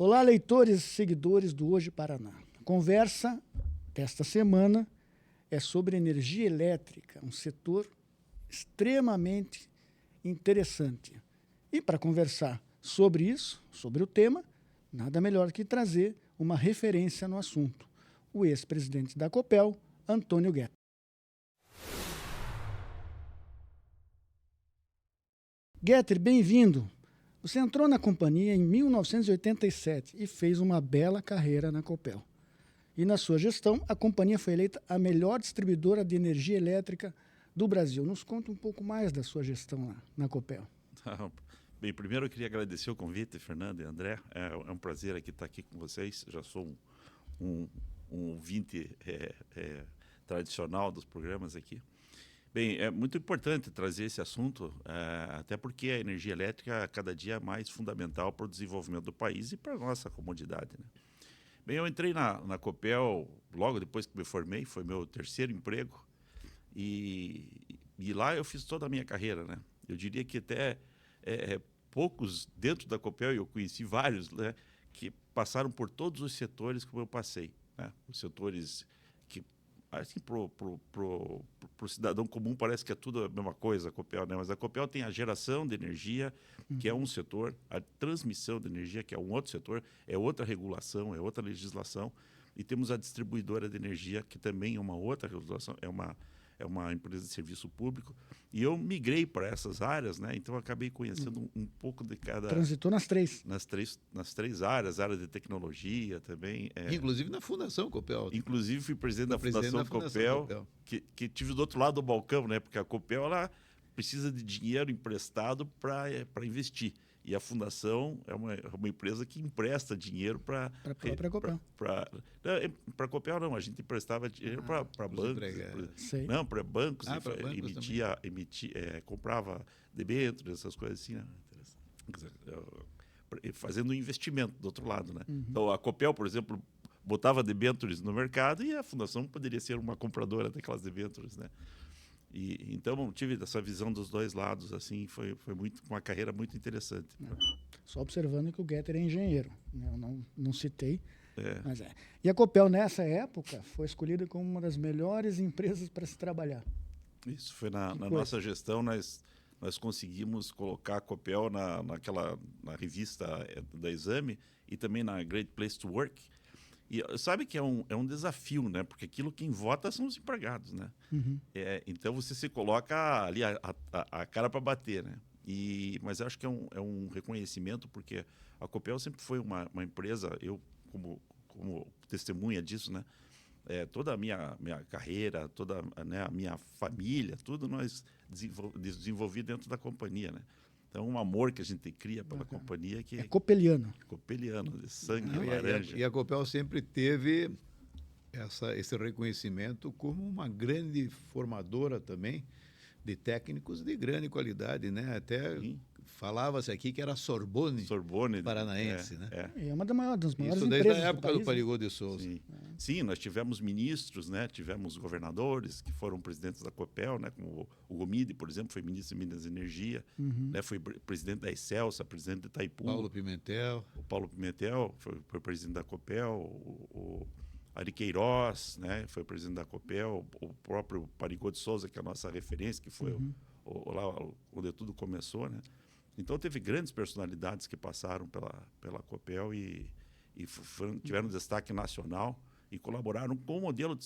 Olá, leitores e seguidores do Hoje Paraná. A conversa desta semana é sobre energia elétrica, um setor extremamente interessante. E para conversar sobre isso, sobre o tema, nada melhor que trazer uma referência no assunto, o ex-presidente da Copel, Antônio Guetter. Guetter, bem-vindo. Você entrou na companhia em 1987 e fez uma bela carreira na Copel. E na sua gestão, a companhia foi eleita a melhor distribuidora de energia elétrica do Brasil. Nos conta um pouco mais da sua gestão lá na Copel. Bem, primeiro eu queria agradecer o convite, Fernando e André. É um prazer estar aqui com vocês. Já sou um ouvinte tradicional dos programas aqui. Bem, é muito importante trazer esse assunto, até porque a energia elétrica é cada dia mais fundamental para o desenvolvimento do país e para a nossa comodidade, né? Bem, eu entrei na Copel logo depois que me formei, foi meu terceiro emprego, e lá eu fiz toda a minha carreira, né? Eu diria que até poucos dentro da Copel, e eu conheci vários, né, que passaram por todos os setores como eu passei, né? Os setores que, assim, pro cidadão comum parece que é tudo a mesma coisa, a Copel, né? Mas a Copel tem a geração de energia, que é um setor, a transmissão de energia, que é um outro setor, é outra regulação, é outra legislação, e temos a distribuidora de energia, que também é uma outra regulação, é uma empresa de serviço público, e eu migrei para essas áreas, né? Então eu acabei conhecendo um pouco de cada... Transitou nas três. Nas três áreas, área de tecnologia também. Inclusive na Fundação Copel. Inclusive fui presidente da Fundação Copel, que tive do outro lado do balcão, né? Porque a Copel ela precisa de dinheiro emprestado para investir. E a Fundação é uma empresa que empresta dinheiro para a própria Copel. Para a Copel não, a gente emprestava dinheiro para bancos. Não, para bancos, comprava debêntures, essas coisas assim, né? Fazendo um investimento do outro lado, né? Então a Copel, por exemplo, botava debêntures no mercado e a Fundação poderia ser uma compradora daquelas debêntures, né? E então tive essa visão dos dois lados, assim, foi uma carreira muito interessante. Só observando que o Guetter é engenheiro, né? Eu não citei, mas é. E a Copel nessa época foi escolhida como uma das melhores empresas para se trabalhar. Isso foi na nossa gestão, nós conseguimos colocar a Copel na revista da Exame e também na Great Place to Work. E sabe que é um desafio, né? Porque aquilo quem vota são os empregados, né? Então você se coloca ali a cara para bater, né? Mas eu acho que é um reconhecimento, porque a Copel sempre foi uma empresa, eu como testemunha disso, né? Toda a minha carreira, toda, né, a minha família, tudo nós desenvolvi dentro da companhia, né? Então, um amor que a gente cria pela companhia que... É copeliano. Copeliano, de sangue laranja. E a Copel sempre teve esse reconhecimento como uma grande formadora também de técnicos de grande qualidade, né? Até falava-se aqui que era Sorbonne paranaense, né? É uma das maiores Isso empresas desde a época do país, Parigô de Souza. Sim, nós tivemos ministros, né? Tivemos governadores que foram presidentes da Copel, né? Como o Gomide, por exemplo, foi ministro de Minas e Energia, né? Foi presidente da Excelsa, presidente de Itaipu. Paulo Pimentel. O Paulo Pimentel foi presidente da Copel, o Ari Queiroz, né? Foi presidente da Copel, o próprio Parigô de Souza, que é a nossa referência, que foi lá onde tudo começou, né? Então, teve grandes personalidades que passaram pela Copel e tiveram destaque nacional e colaboraram com o modelo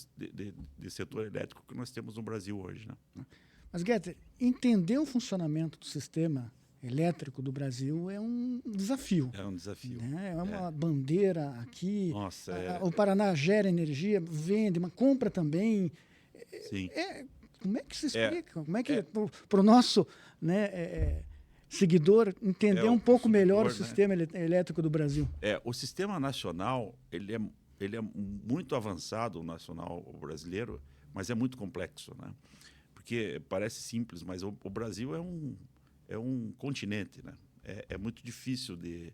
de setor elétrico que nós temos no Brasil hoje, né? Mas, Guetter, entender o funcionamento do sistema elétrico do Brasil é um desafio. É um desafio. Né? É uma bandeira aqui. Nossa, o Paraná gera energia, vende, mas compra também. Sim. Como é que se explica? Como é que, para o nosso... né, seguidor entender um pouco melhor o sistema elétrico do Brasil? O sistema nacional, ele é muito avançado, o nacional brasileiro, mas é muito complexo, né? Porque parece simples, mas o Brasil é um continente, né? É muito difícil de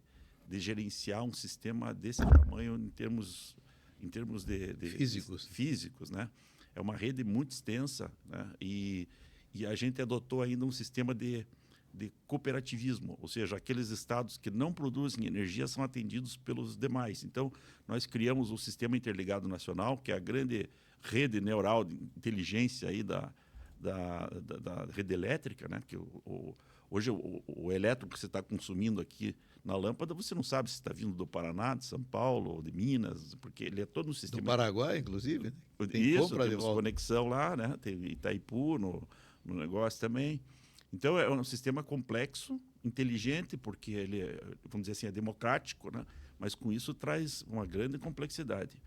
gerenciar um sistema desse tamanho em termos físicos, né? É uma rede muito extensa, né? E a gente adotou ainda um sistema de de cooperativismo, ou seja, aqueles estados que não produzem energia são atendidos pelos demais. Então, nós criamos o Sistema Interligado Nacional, que é a grande rede neural de inteligência aí da rede elétrica, né? Que hoje o elétrico que você está consumindo aqui na lâmpada, você não sabe se está vindo do Paraná, de São Paulo, ou de Minas, porque ele é todo um sistema... Do Paraguai, inclusive, né? Tem compra de volta. Conexão lá, né? Tem Itaipu no negócio também. Então, é um sistema complexo, inteligente, porque ele, vamos dizer assim, é democrático, né? Mas com isso traz uma grande complexidade.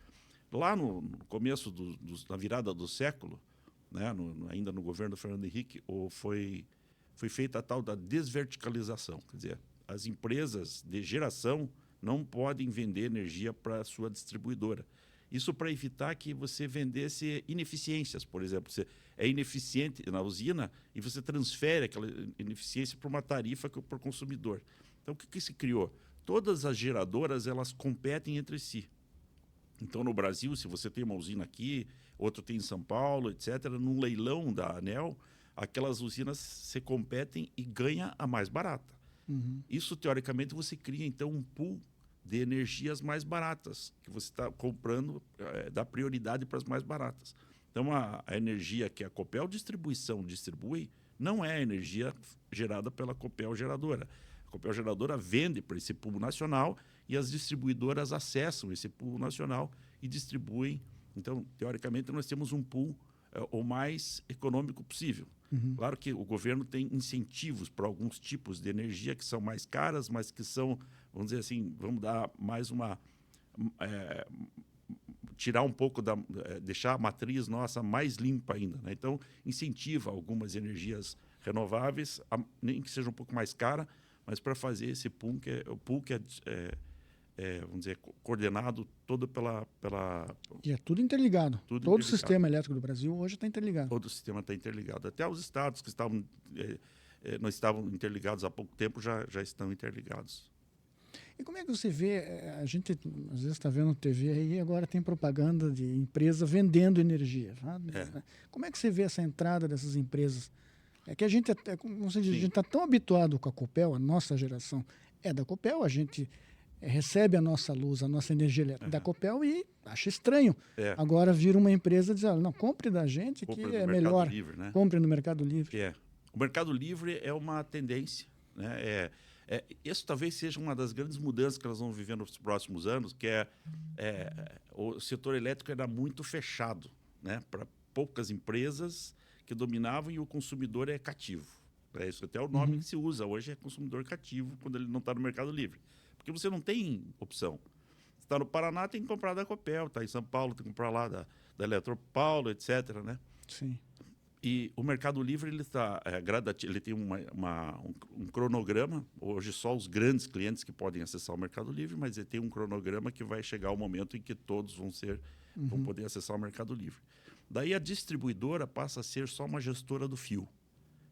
Lá no começo, na virada do século, né? Ainda no governo do Fernando Henrique, foi feita a tal da desverticalização. Quer dizer, as empresas de geração não podem vender energia para a sua distribuidora. Isso para evitar que você vendesse ineficiências, por exemplo. Você é ineficiente na usina e você transfere aquela ineficiência para uma tarifa para o consumidor. Então, o que se criou? Todas as geradoras elas competem entre si. Então, no Brasil, se você tem uma usina aqui, outra tem em São Paulo, etc., num leilão da ANEEL, aquelas usinas se competem e ganha a mais barata. Uhum. Isso, teoricamente, você cria, então, um pool de energias mais baratas, que você está comprando, dá prioridade para as mais baratas. Então, a energia que a Copel Distribuição distribui não é a energia gerada pela Copel Geradora. A Copel Geradora vende para esse pool nacional e as distribuidoras acessam esse pool nacional e distribuem. Então, teoricamente, nós temos um pool o mais econômico possível. Uhum. Claro que o governo tem incentivos para alguns tipos de energia que são mais caras, mas que são, vamos dizer assim, vamos dar mais uma... tirar um pouco deixar a matriz nossa mais limpa ainda, né? Então, incentiva algumas energias renováveis, nem que seja um pouco mais cara, mas para fazer esse pool que vamos dizer, coordenado todo pela... E é tudo interligado. Todo o sistema elétrico do Brasil hoje está interligado. Todo o sistema está interligado. Até os estados que estavam, não estavam interligados há pouco tempo já estão interligados. E como é que você vê, a gente às vezes está vendo TV aí, agora tem propaganda de empresa vendendo energia. Sabe? Como é que você vê essa entrada dessas empresas? É que a gente está tão habituado com a Copel, a nossa geração é da Copel, a gente recebe a nossa luz, a nossa energia elétrica da Copel e acha estranho. Agora vira uma empresa e diz, não, compre da gente que é melhor. Livre, né? Compre no Mercado Livre. O Mercado Livre é uma tendência, né? Isso talvez seja uma das grandes mudanças que nós vamos viver nos próximos anos, que o setor elétrico era muito fechado, né? Para poucas empresas que dominavam e o consumidor é cativo. Isso até é o nome que se usa hoje, é consumidor cativo, quando ele não está no Mercado Livre. Porque você não tem opção. Você está no Paraná, tem que comprar da Copel, está em São Paulo, tem que comprar lá da Eletropaulo, etc., né? Sim. E o Mercado Livre ele tem um cronograma. Hoje só os grandes clientes que podem acessar o Mercado Livre, mas ele tem um cronograma que vai chegar o momento em que todos vão poder acessar o Mercado Livre. Daí a distribuidora passa a ser só uma gestora do fio.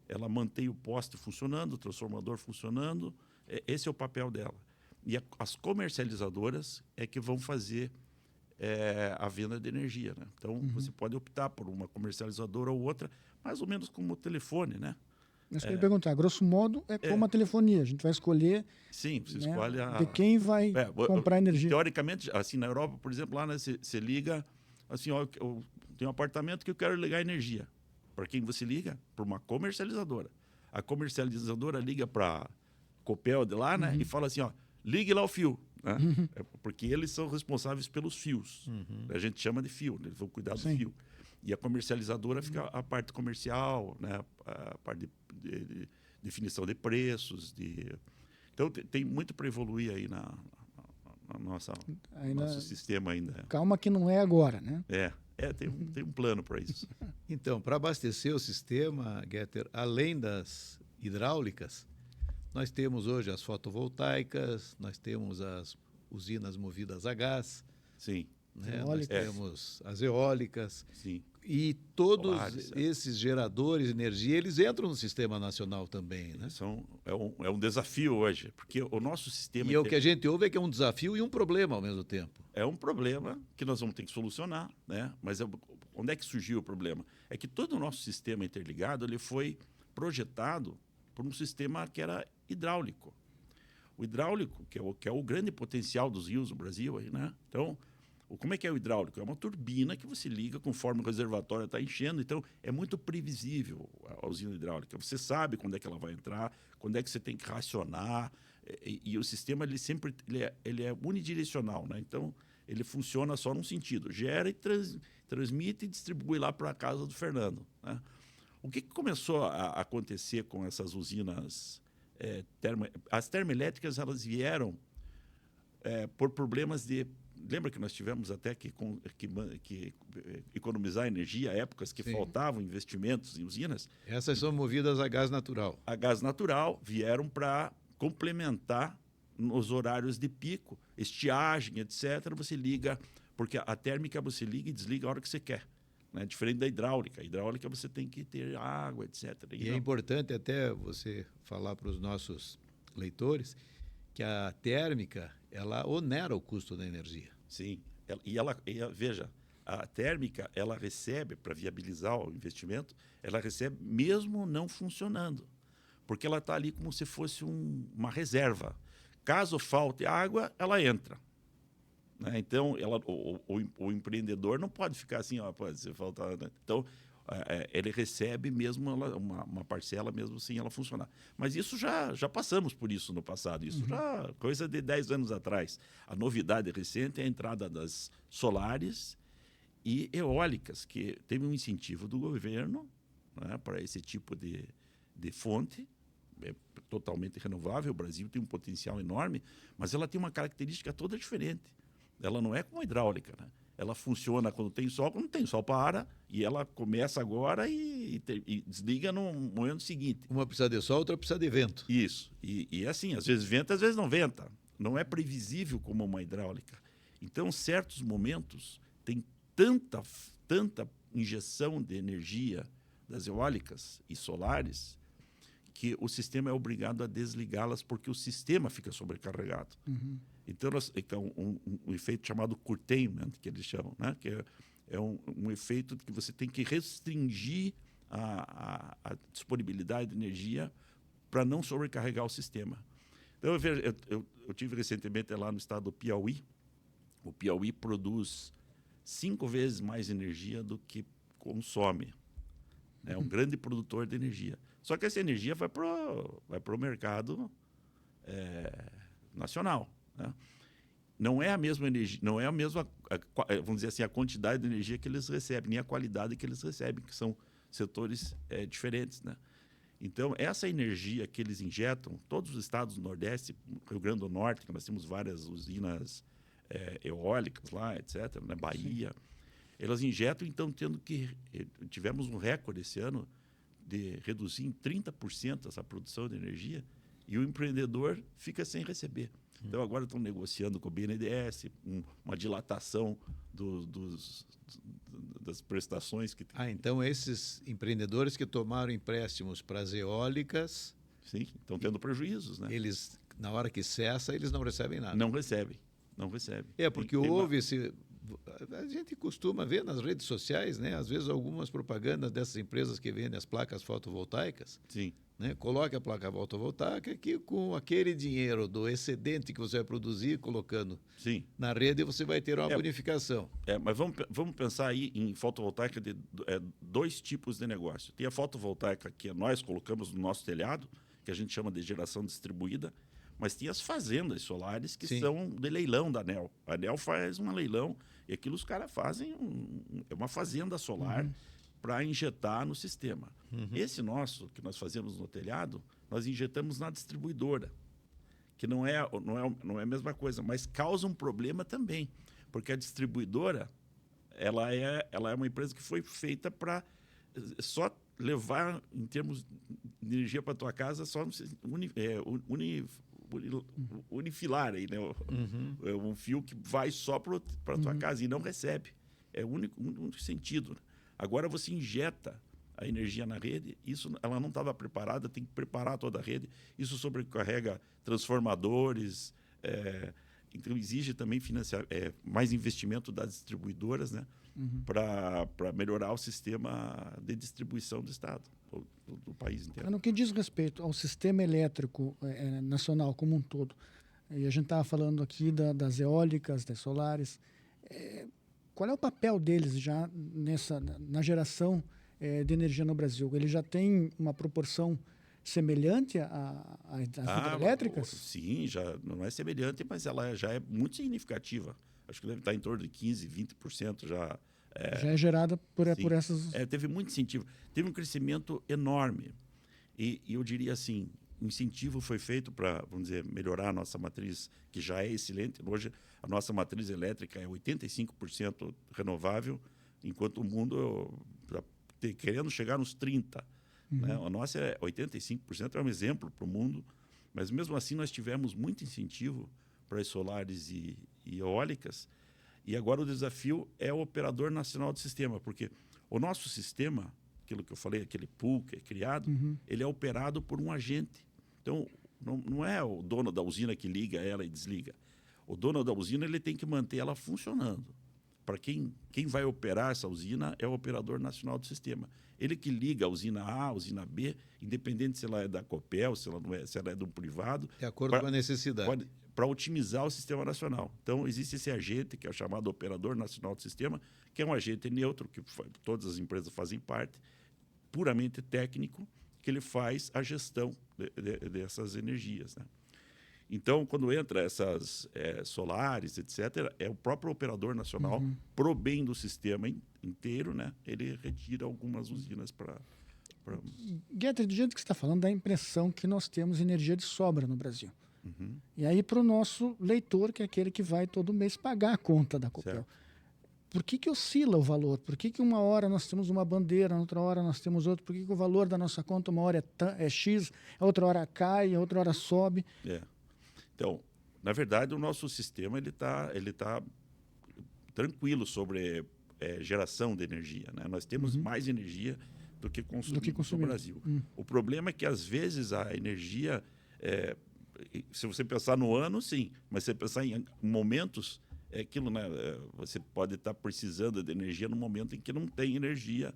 Ela mantém o poste funcionando, o transformador funcionando. Esse é o papel dela. E as comercializadoras é que vão fazer a venda de energia, né? Então, você pode optar por uma comercializadora ou outra, mais ou menos como o telefone, né? Mas eu queria perguntar, grosso modo, como a telefonia. A gente vai escolher, sim, você escolhe de quem vai comprar energia. Teoricamente, assim, na Europa, por exemplo, lá, né, você liga, assim, eu tenho um apartamento que eu quero ligar energia. Para quem você liga? Para uma comercializadora. A comercializadora liga para a Copel de lá, né? E fala assim, ligue lá o fio. Né? Porque eles são responsáveis pelos fios. A gente chama de fio, né? Eles vão cuidar do fio. E a comercializadora fica a parte comercial, né? A parte de definição de preços. Então, tem muito para evoluir aí no nosso sistema ainda. Calma que não é agora, né? Tem um plano para isso. Então, para abastecer o sistema, Getter, além das hidráulicas, nós temos hoje as fotovoltaicas, nós temos as usinas movidas a gás. Sim. Né? Nós temos as eólicas. Sim. E todos esses geradores de energia, eles entram no sistema nacional também, né? É um desafio hoje, porque o nosso sistema... E o que a gente ouve é que é um desafio e um problema ao mesmo tempo. É um problema que nós vamos ter que solucionar, né? Mas onde é que surgiu o problema? É que todo o nosso sistema interligado ele foi projetado por um sistema que era hidráulico. O hidráulico, que é o grande potencial dos rios no Brasil. Aí, né? Então, como é que é o hidráulico? É uma turbina que você liga conforme o reservatório está enchendo. Então, é muito previsível a usina hidráulica. Você sabe quando é que ela vai entrar, quando é que você tem que racionar. E o sistema ele é unidirecional. Né? Então, ele funciona só num sentido. Gera e transmite e distribui lá para a casa do Fernando. Né? O que começou a acontecer com essas usinas as termoelétricas? Elas vieram por problemas de... Lembra que nós tivemos até que economizar energia, épocas que faltavam investimentos em usinas? Essas são movidas a gás natural. A gás natural vieram para complementar nos horários de pico, estiagem, etc. Você liga, porque a térmica você liga e desliga a hora que você quer. Né? Diferente da hidráulica. A hidráulica você tem que ter água, etc. E é importante até você falar para os nossos leitores que a térmica, ela onera o custo da energia. Sim. Veja, a térmica, ela recebe, para viabilizar o investimento, ela recebe mesmo não funcionando. Porque ela está ali como se fosse uma reserva. Caso falte água, ela entra. Né? Então, o empreendedor não pode ficar assim, pode ser faltar. Né? Então, ele recebe mesmo uma parcela, mesmo sem ela funcionar. Mas isso já passamos por isso no passado. Isso já coisa de 10 anos atrás. A novidade recente é a entrada das solares e eólicas, que teve um incentivo do governo, né, para esse tipo de fonte. É totalmente renovável. O Brasil tem um potencial enorme, mas ela tem uma característica toda diferente. Ela não é como a hidráulica, né? Ela funciona quando tem sol, quando não tem sol para, e ela começa agora e desliga no momento seguinte. Uma precisa de sol, outra precisa de vento. Isso. E assim, às vezes venta, às vezes não venta. Não é previsível como uma hidráulica. Então, certos momentos, tem tanta injeção de energia das eólicas e solares que o sistema é obrigado a desligá-las porque o sistema fica sobrecarregado. Então, um efeito chamado curtailment, que eles chamam, né? Que é um efeito que você tem que restringir a disponibilidade de energia para não sobrecarregar o sistema. Então, eu tive recentemente lá no estado do Piauí. O Piauí produz 5 vezes mais energia do que consome. É um grande produtor de energia. Só que essa energia vai pro mercado nacional. Né? Não é a mesma energia, não é a mesma, vamos dizer assim, a quantidade de energia que eles recebem, nem a qualidade que eles recebem, que são setores diferentes. Né? Então, essa energia que eles injetam, todos os estados do Nordeste, Rio Grande do Norte, que nós temos várias usinas eólicas lá, etc., né? Bahia, elas injetam, então, tivemos um recorde esse ano de reduzir em 30% essa produção de energia e o empreendedor fica sem receber. Então, agora estão negociando com o BNDES uma dilatação das prestações que tem. Então esses empreendedores que tomaram empréstimos para as eólicas... Sim, estão tendo prejuízos, né? Eles, na hora que cessa, eles não recebem nada. Não recebem. Porque houve esse... A gente costuma ver nas redes sociais, né? Às vezes algumas propagandas dessas empresas que vendem as placas fotovoltaicas. Sim. Né? Coloque a placa fotovoltaica que com aquele dinheiro do excedente que você vai produzir, colocando na rede, você vai ter uma bonificação. Mas vamos pensar aí em fotovoltaica de 2 tipos de negócio. Tem a fotovoltaica que nós colocamos no nosso telhado, que a gente chama de geração distribuída, mas tem as fazendas solares que são de leilão da ANEEL. A ANEEL faz um leilão e aquilo os caras fazem uma fazenda solar para injetar no sistema. Esse nosso, que nós fazemos no telhado, nós injetamos na distribuidora, que não é a mesma coisa, mas causa um problema também, porque a distribuidora ela é uma empresa que foi feita para só levar, em termos de energia para a tua casa, só unifilar aí, né? É um fio que vai só para a tua casa e não recebe. É o único sentido. Agora você injeta a energia na rede, ela não estava preparada, tem que preparar toda a rede. Isso sobrecarrega transformadores, então exige também mais investimento das distribuidoras, né? Para melhorar o sistema de distribuição do Estado. do país inteiro. No que diz respeito ao sistema elétrico nacional como um todo, e a gente estava falando aqui das eólicas, das solares, qual é o papel deles já na geração de energia no Brasil? Ele já tem uma proporção semelhante às hidrelétricas? Sim, já não é semelhante, mas ela já é muito significativa. Acho que deve estar em torno de 15%, 20% já. Já é gerada por essas... Teve muito incentivo. Teve um crescimento enorme. E eu diria assim, o incentivo foi feito para, vamos dizer, melhorar a nossa matriz, que já é excelente. Hoje, a nossa matriz elétrica é 85% renovável, enquanto o mundo está querendo chegar nos 30%. Né? A nossa é 85%, é um exemplo para o mundo, mas mesmo assim nós tivemos muito incentivo para as solares e eólicas, e agora o desafio é o operador nacional do sistema, porque o nosso sistema, aquilo que eu falei, aquele pool que é criado, ele é operado por um agente. Então, não é o dono da usina que liga ela e desliga. O dono da usina ele tem que manter ela funcionando. Para quem vai operar essa usina é o operador nacional do sistema. Ele que liga a usina A, a usina B, independente se ela é da Copel, se ela é do privado. De acordo com a necessidade. Para otimizar o sistema nacional. Então, existe esse agente, que é o chamado operador nacional do sistema, que é um agente neutro, que todas as empresas fazem parte, puramente técnico, que ele faz a gestão dessas energias. Né? Então, quando entra essas solares, etc., é o próprio operador nacional, pro bem do sistema inteiro, né? Ele retira algumas usinas para... Guedes, do jeito que você está falando, dá a impressão que nós temos energia de sobra no Brasil. E aí, para o nosso leitor, que é aquele que vai todo mês pagar a conta da Copel. Certo. Por que oscila o valor? Por que uma hora nós temos uma bandeira, outra hora nós temos outra? Por que o valor da nossa conta uma hora é X, outra hora cai, outra hora sobe? Então, na verdade, o nosso sistema ele tá tranquilo sobre geração de energia. Né? Nós temos mais energia do que consumimos no Brasil. O problema é que, às vezes, a energia... se você pensar no ano, sim. Mas se você pensar em momentos, aquilo, né? Você pode estar precisando de energia no momento em que não tem energia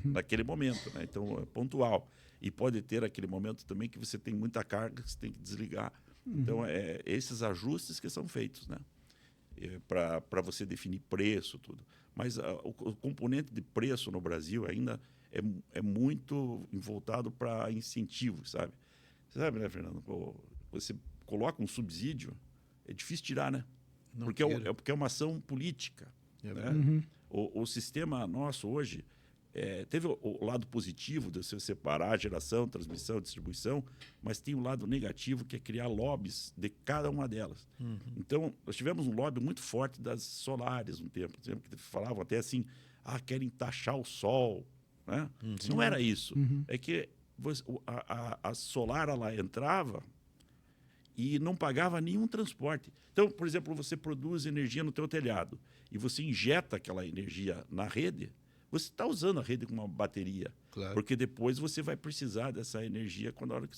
naquele momento. Né? Então, é pontual. E pode ter aquele momento também que você tem muita carga que você tem que desligar. Então, esses ajustes que são feitos, né? Para você definir preço, tudo. Mas o componente de preço no Brasil ainda é muito voltado para incentivos, sabe? Você sabe, né, Fernando? Você coloca um subsídio, é difícil tirar, né? Porque é uma ação política. Né? O sistema nosso hoje teve o lado positivo de você separar a geração, transmissão, distribuição, mas tem o lado negativo, que é criar lobbies de cada uma delas. Então, nós tivemos um lobby muito forte das solares um tempo, que falavam até assim, querem taxar o sol. Né? Não era isso. É que a solar ela entrava e não pagava nenhum transporte. Então, por exemplo, você produz energia no teu telhado e você injeta aquela energia na rede, você está usando a rede com uma bateria. Claro. Porque depois você vai precisar dessa energia quando a hora que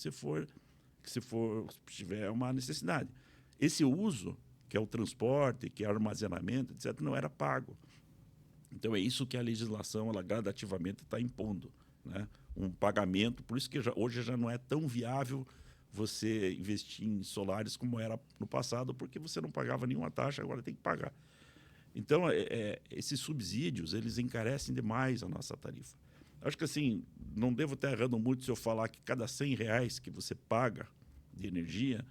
tiver uma necessidade. Esse uso, que é o transporte, que é o armazenamento, etc., não era pago. Então, é isso que a legislação ela gradativamente está impondo. Né? Um pagamento, por isso que hoje já não é tão viável você investir em solares como era no passado, porque você não pagava nenhuma taxa, agora tem que pagar. Então, esses subsídios, eles encarecem demais a nossa tarifa. Acho que, assim, não devo estar errando muito se eu falar que cada R$100 que você paga de energia,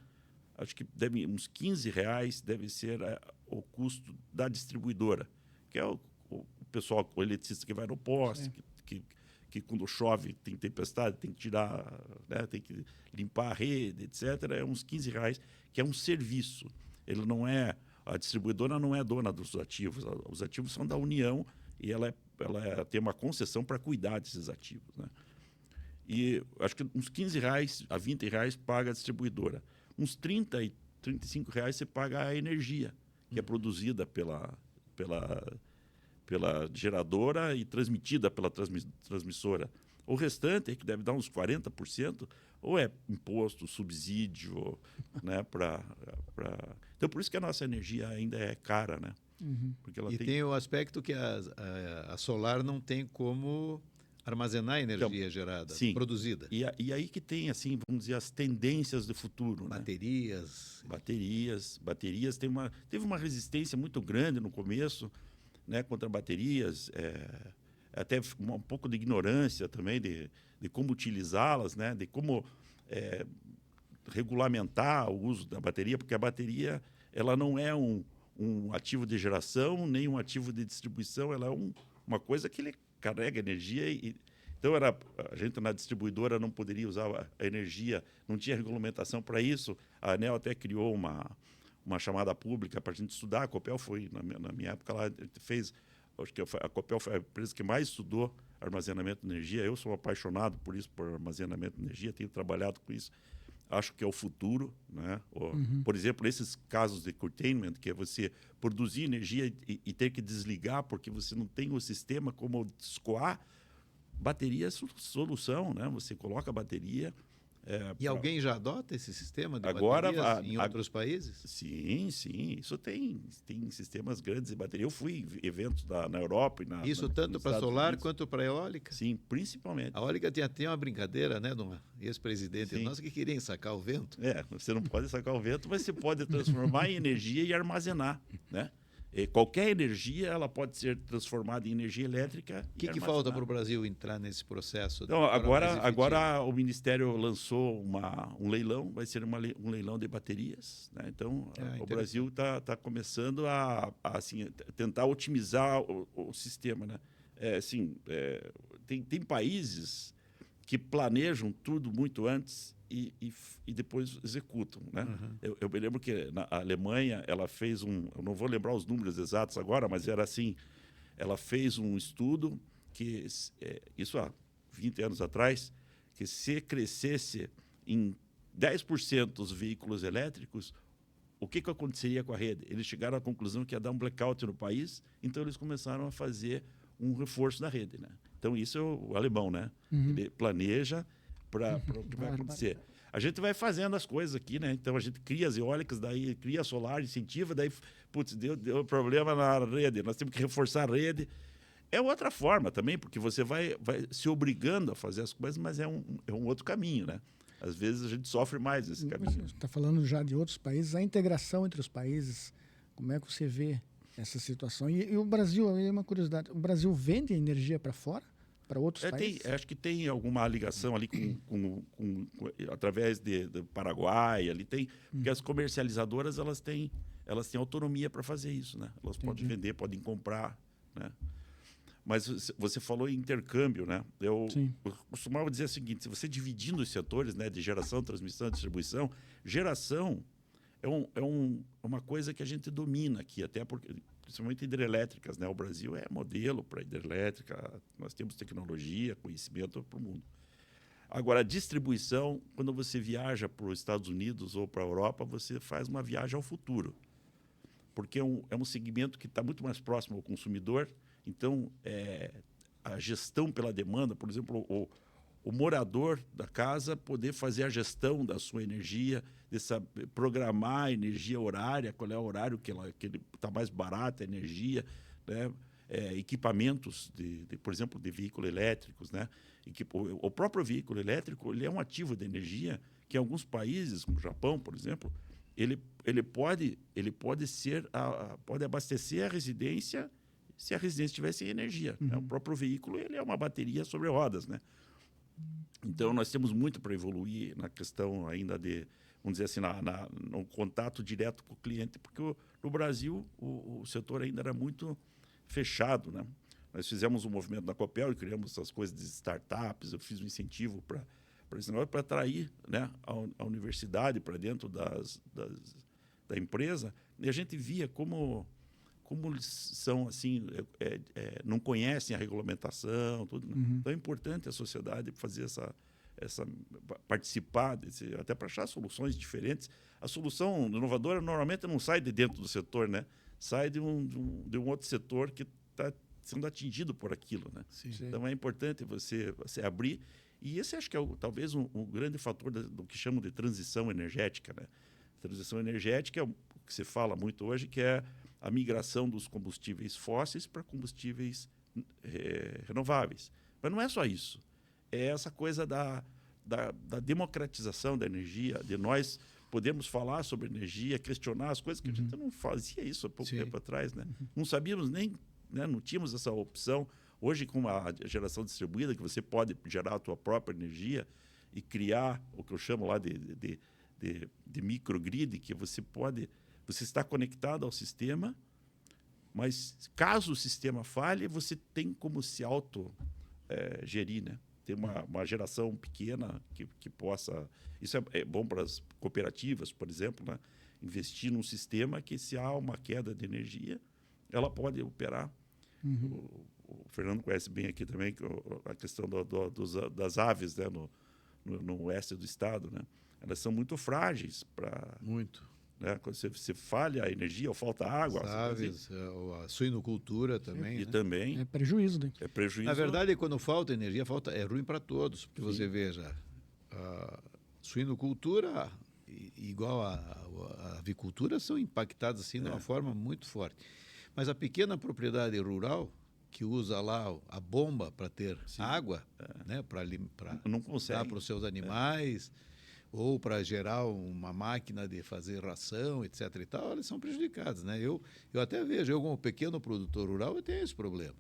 acho que uns R$15 deve ser o custo da distribuidora, que é o pessoal, o eletricista que vai no poste, que quando chove tem tempestade, tem que tirar, né, tem que limpar a rede, etc. É uns R$15, que é um serviço. Ele não é... A distribuidora não é dona dos ativos. Os ativos são da União e ela tem uma concessão para cuidar desses ativos. Né? E acho que uns R$15 a R$20 paga a distribuidora. Uns R$30 e R$35 você paga a energia, que é produzida pela geradora e transmitida pela transmissora. O restante, que deve dar uns 40%, ou é imposto, subsídio, né, Então, por isso que a nossa energia ainda é cara, né? Porque tem o aspecto que a solar não tem como Armazenar a energia gerada, sim. produzida. E aí que tem, assim, vamos dizer, as tendências do futuro. Baterias. Né? Baterias. Teve uma resistência muito grande no começo, né, contra baterias, até um pouco de ignorância também de como utilizá-las, né, de como regulamentar o uso da bateria, porque a bateria ela não é um ativo de geração, nem um ativo de distribuição, ela é uma coisa que ele carrega energia então a gente na distribuidora não poderia usar a energia, não tinha regulamentação para isso. A ANEEL até criou uma chamada pública para a gente estudar. A Copel foi, na minha época, lá fez, acho que a Copel foi a empresa que mais estudou armazenamento de energia. Eu sou apaixonado por isso, por armazenamento de energia, tenho trabalhado com isso. Acho que é o futuro, né? Por exemplo, esses casos de curtailment, que é você produzir energia e ter que desligar porque você não tem o sistema como escoar. Bateria é solução, né? Você coloca a bateria. E alguém já adota esse sistema de agora, baterias em outros países? Sim. Isso tem sistemas grandes de bateria. Eu fui em eventos na Europa e isso tanto para solar quanto para eólica? Sim, principalmente. A eólica tinha uma brincadeira, né, de um ex-presidente nosso que queria sacar o vento. Você não pode sacar o vento, mas você pode transformar em energia e armazenar, né? Qualquer energia ela pode ser transformada em energia elétrica. O que falta para o Brasil entrar nesse processo? Então, agora o Ministério lançou um leilão, vai ser um leilão de baterias. Né? Então, o Brasil está começando a assim, tentar otimizar o sistema. Né? Tem países que planejam tudo muito antes e depois executam, né? Eu me lembro que na Alemanha ela fez eu não vou lembrar os números exatos agora, mas era assim, ela fez um estudo que isso há 20 anos atrás, que se crescesse em 10% os veículos elétricos, o que aconteceria com a rede? Eles chegaram à conclusão que ia dar um blackout no país, então eles começaram a fazer um reforço da rede, né? Então isso é o alemão, né? Ele planeja para o que vai acontecer. A gente vai fazendo as coisas aqui, né? Então a gente cria as eólicas, daí cria solar, incentiva, daí deu problema na rede, nós temos que reforçar a rede. É outra forma também, porque você vai se obrigando a fazer as coisas, mas é um outro caminho, né? Às vezes a gente sofre mais nesse caminho. Você está falando já de outros países, a integração entre os países, como é que você vê essa situação? E o Brasil, é uma curiosidade, o Brasil vende energia para fora? Para outros países? Acho que tem alguma ligação ali através do Paraguai, ali tem, porque as comercializadoras elas têm autonomia para fazer isso, né? Elas podem vender, podem comprar, né? Mas você falou em intercâmbio, né? Eu costumava dizer o seguinte: se você dividindo os setores, né, de geração, transmissão, distribuição, geração é uma coisa que a gente domina aqui, até porque principalmente hidrelétricas, né? O Brasil é modelo para hidrelétrica, nós temos tecnologia, conhecimento para o mundo. Agora, a distribuição, quando você viaja para os Estados Unidos ou para a Europa, você faz uma viagem ao futuro, porque é um segmento que está muito mais próximo ao consumidor. Então, a gestão pela demanda, por exemplo, o morador da casa poder fazer a gestão da sua energia, programar a energia horária, qual é o horário que ele está mais barata a energia, né? Equipamentos, por exemplo, de veículos elétricos, né? O próprio veículo elétrico ele é um ativo de energia que em alguns países, como o Japão, por exemplo, ele pode abastecer a residência se a residência tivesse energia. Né? O próprio veículo ele é uma bateria sobre rodas, né? Então, nós temos muito para evoluir na questão ainda de, vamos dizer assim, no contato direto com o cliente, porque no Brasil o setor ainda era muito fechado, né? Nós fizemos um movimento na Copel e criamos essas coisas de startups, eu fiz um incentivo para esse negócio, para atrair, né, a universidade para dentro da empresa, e a gente via como eles são assim, não conhecem a regulamentação, tudo. Né? Então é importante a sociedade fazer participar até para achar soluções diferentes. A solução inovadora normalmente não sai de dentro do setor, né? Sai de um outro setor que está sendo atingido por aquilo, né? Sim. Então é importante você abrir. E esse acho que é talvez um grande fator do que chamam de transição energética, né? Transição energética é o que se fala muito hoje, que é a migração dos combustíveis fósseis para combustíveis renováveis. Mas não é só isso. É essa coisa da democratização da energia, de nós podermos falar sobre energia, questionar as coisas que a gente não fazia isso há pouco tempo atrás, né? Não sabíamos nem, né? Não tínhamos essa opção. Hoje, com a geração distribuída, que você pode gerar a tua própria energia e criar o que eu chamo lá de microgrid, que você está conectado ao sistema, mas caso o sistema falhe, você tem como se gerir, né? Ter uma geração pequena que possa... Isso é bom para as cooperativas, por exemplo, né? Investir num sistema que, se há uma queda de energia, ela pode operar. O Fernando conhece bem aqui também a questão das aves, né? No oeste do estado, né? Elas são muito frágeis para... Muito. Né? Quando você falha a energia ou falta água... As aves, a suinocultura também. E né? também... É prejuízo, né? É prejuízo. Na verdade, quando falta energia, é ruim para todos. Porque você veja, a suinocultura, igual a avicultura, são impactadas assim, de uma forma muito forte. Mas a pequena propriedade rural, que usa lá a bomba para ter água, né, para não consegue dar para os seus animais, ou para gerar uma máquina de fazer ração, etc. e tal, eles são prejudicados, né? Eu até vejo, eu como pequeno produtor rural, eu tenho esse problema.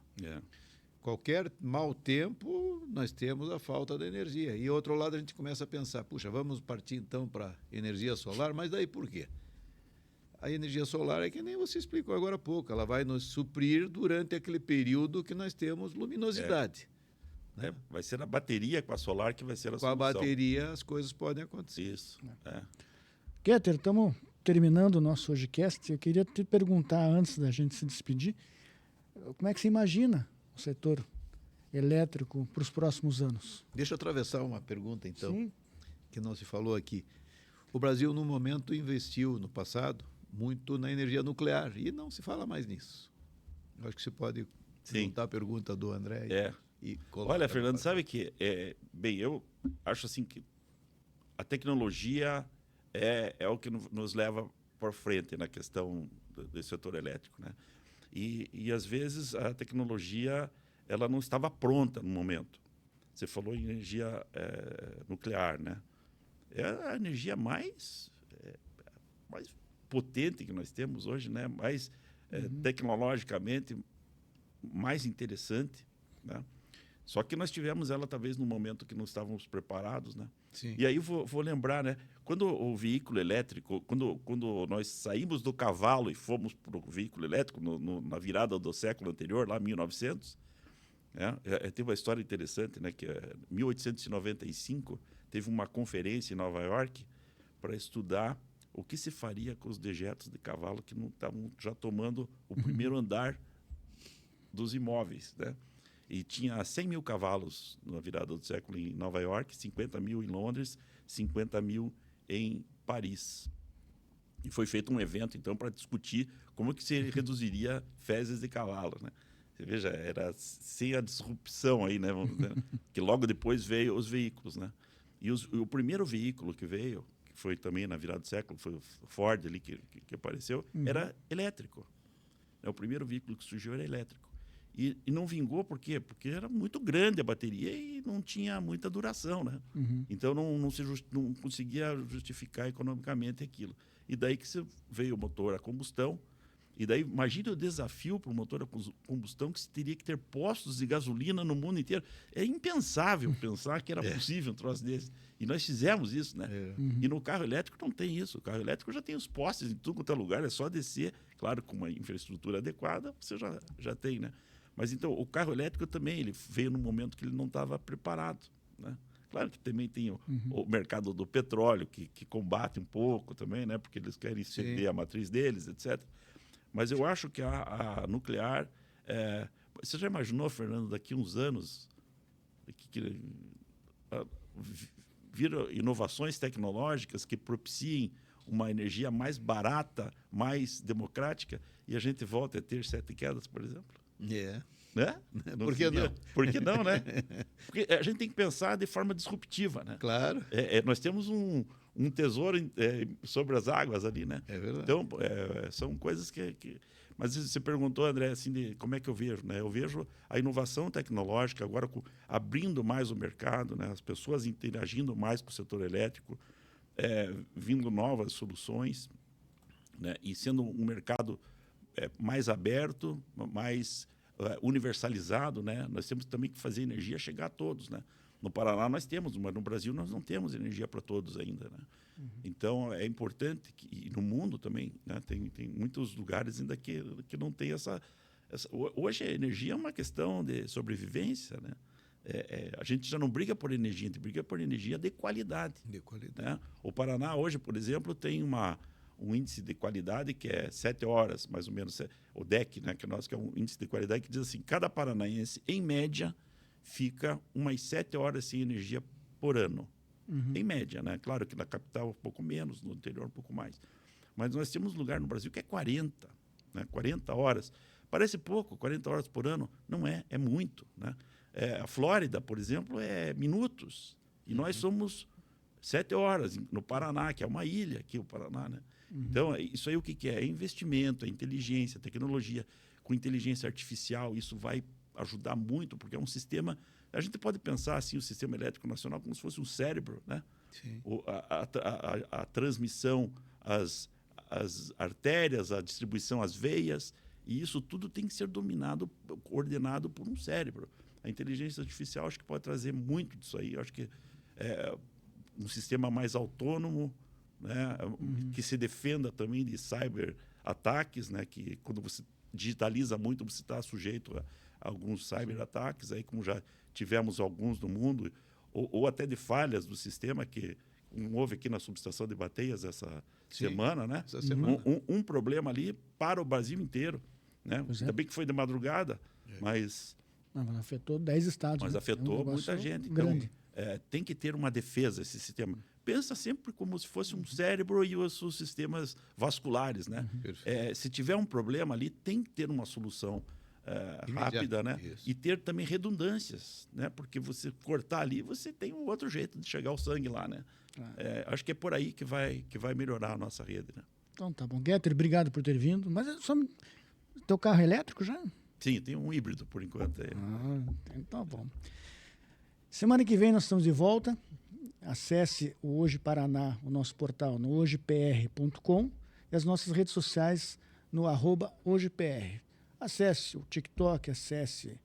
Qualquer mau tempo, nós temos a falta da energia. E, outro lado, a gente começa a pensar, puxa, vamos partir então para energia solar, mas daí por quê? A energia solar é que nem você explicou agora há pouco, ela vai nos suprir durante aquele período que nós temos luminosidade. Né? Vai ser a bateria com a solar que vai ser a solução. Com a bateria as coisas podem acontecer. Isso. Keter, estamos terminando o nosso podcast. Eu queria te perguntar, antes da gente se despedir, como é que você imagina o setor elétrico para os próximos anos? Deixa eu atravessar uma pergunta, então, Sim. que não se falou aqui. O Brasil, no momento, investiu, no passado, muito na energia nuclear, e não se fala mais nisso. Eu acho que você pode perguntar a pergunta do André. Olha, Fernando, sabe que, bem, eu acho assim que a tecnologia é o que nos leva para frente na questão do setor elétrico, né? E às vezes a tecnologia ela não estava pronta no momento. Você falou em energia nuclear, né? É a energia mais potente que nós temos hoje, né? Mais tecnologicamente mais interessante, né? Só que nós tivemos ela talvez no momento que não estávamos preparados, né? Sim. E aí vou lembrar, né? Quando o veículo elétrico, quando nós saímos do cavalo e fomos para o veículo elétrico na virada do século anterior, lá 1900, né? Tem uma história interessante, né? Que em 1895 teve uma conferência em Nova York para estudar o que se faria com os dejetos de cavalo que não estavam já tomando o primeiro andar dos imóveis, né? E tinha 100 mil cavalos na virada do século em Nova York, 50 mil em Londres, 50 mil em Paris. E foi feito um evento, então, para discutir como que se reduziria fezes de cavalo, né? Você veja, era sem a disrupção aí, né? Que logo depois veio os veículos, né? E o primeiro veículo que veio, que foi também na virada do século, foi o Ford ali que apareceu, era elétrico. O primeiro veículo que surgiu era elétrico. E não vingou por quê? Porque era muito grande a bateria e não tinha muita duração, né? Então não conseguia justificar economicamente aquilo. E daí que veio o motor a combustão. E daí imagine o desafio para o motor a combustão, que se teria que ter postos de gasolina no mundo inteiro. É impensável pensar que era possível um troço desse. E nós fizemos isso, né? E no carro elétrico não tem isso. O carro elétrico já tem os postes em tudo quanto é lugar, é só descer. Claro, com uma infraestrutura adequada, você já tem, né? Mas então o carro elétrico também ele veio num momento que ele não estava preparado, né? Claro que também tem o mercado do petróleo que combate um pouco também, né? Porque eles querem ceder a matriz deles, etc. Mas eu acho que a nuclear... você já imaginou, Fernando, daqui a uns anos viram inovações tecnológicas que propiciem uma energia mais barata, mais democrática, e a gente volta a ter 7 quedas, por exemplo? Né? Por que não? Por que não, né? Porque a gente tem que pensar de forma disruptiva, né? Claro. Nós temos um tesouro sobre as águas ali, né? É verdade. Então, são coisas que... Mas você perguntou, André, assim, de como é que eu vejo, né? Eu vejo a inovação tecnológica agora abrindo mais o mercado, né? As pessoas interagindo mais com o setor elétrico, vindo novas soluções, né? E sendo um mercado mais aberto, mais universalizado, né? Nós temos também que fazer energia chegar a todos, né? No Paraná nós temos, mas no Brasil nós não temos energia para todos ainda, né? Uhum. Então é importante e no mundo também, né? Tem muitos lugares ainda que não tem essa. Hoje a energia é uma questão de sobrevivência, né? A gente já não briga por energia, a gente briga por energia de qualidade. De qualidade. Né? O Paraná hoje, por exemplo, tem um índice de qualidade que é 7 horas, mais ou menos, o DEC, né, que é um índice de qualidade que diz assim, cada paranaense, em média, fica umas 7 horas sem energia por ano. Uhum. Em média, né? Claro que na capital um pouco menos, no interior um pouco mais. Mas nós temos lugar no Brasil que é 40, né? 40 horas. Parece pouco, 40 horas por ano. Não é muito, né? A Flórida, por exemplo, é minutos. E nós somos 7 horas no Paraná, que é uma ilha aqui, o Paraná, né? Uhum. Então, isso aí o que é? É investimento, é inteligência, tecnologia. Com inteligência artificial, isso vai ajudar muito, porque é um sistema... A gente pode pensar assim, o sistema elétrico nacional como se fosse um cérebro, né? Sim. A transmissão, as artérias, a distribuição, as veias, e isso tudo tem que ser dominado, coordenado por um cérebro. A inteligência artificial acho que pode trazer muito disso aí. Eu acho que um sistema mais autônomo, né? Uhum. Que se defenda também de cyber-ataques, né? Que quando você digitaliza muito, você está sujeito a alguns cyber-ataques, aí como já tivemos alguns no mundo, ou até de falhas do sistema, que houve aqui na subestação de Bateias essa semana, né? Essa semana. Um problema ali para o Brasil inteiro, né? Ainda bem que foi de madrugada, mas afetou 10 estados. Mas afetou muita gente. Grande. Então, tem que ter uma defesa esse sistema. Pensa sempre como se fosse um cérebro e os seus sistemas vasculares, né? Se tiver um problema ali, tem que ter uma solução rápida, né? Isso. E ter também redundâncias, né? Porque você cortar ali, você tem um outro jeito de chegar o sangue lá, né? Acho que é por aí que vai melhorar a nossa rede, né? Então tá bom. Guetter, obrigado por ter vindo. Mas teu carro é elétrico já? Sim, tem um híbrido por enquanto. Então tá bom. Semana que vem nós estamos de volta. Acesse o Hoje Paraná, o nosso portal, no hojepr.com e as nossas redes sociais no @hojepr. Acesse o TikTok, acesse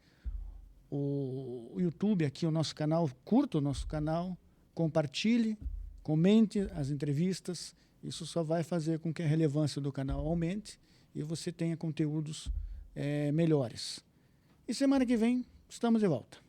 o YouTube, aqui o nosso canal, curta o nosso canal, compartilhe, comente as entrevistas. Isso só vai fazer com que a relevância do canal aumente e você tenha conteúdos melhores. E semana que vem estamos de volta.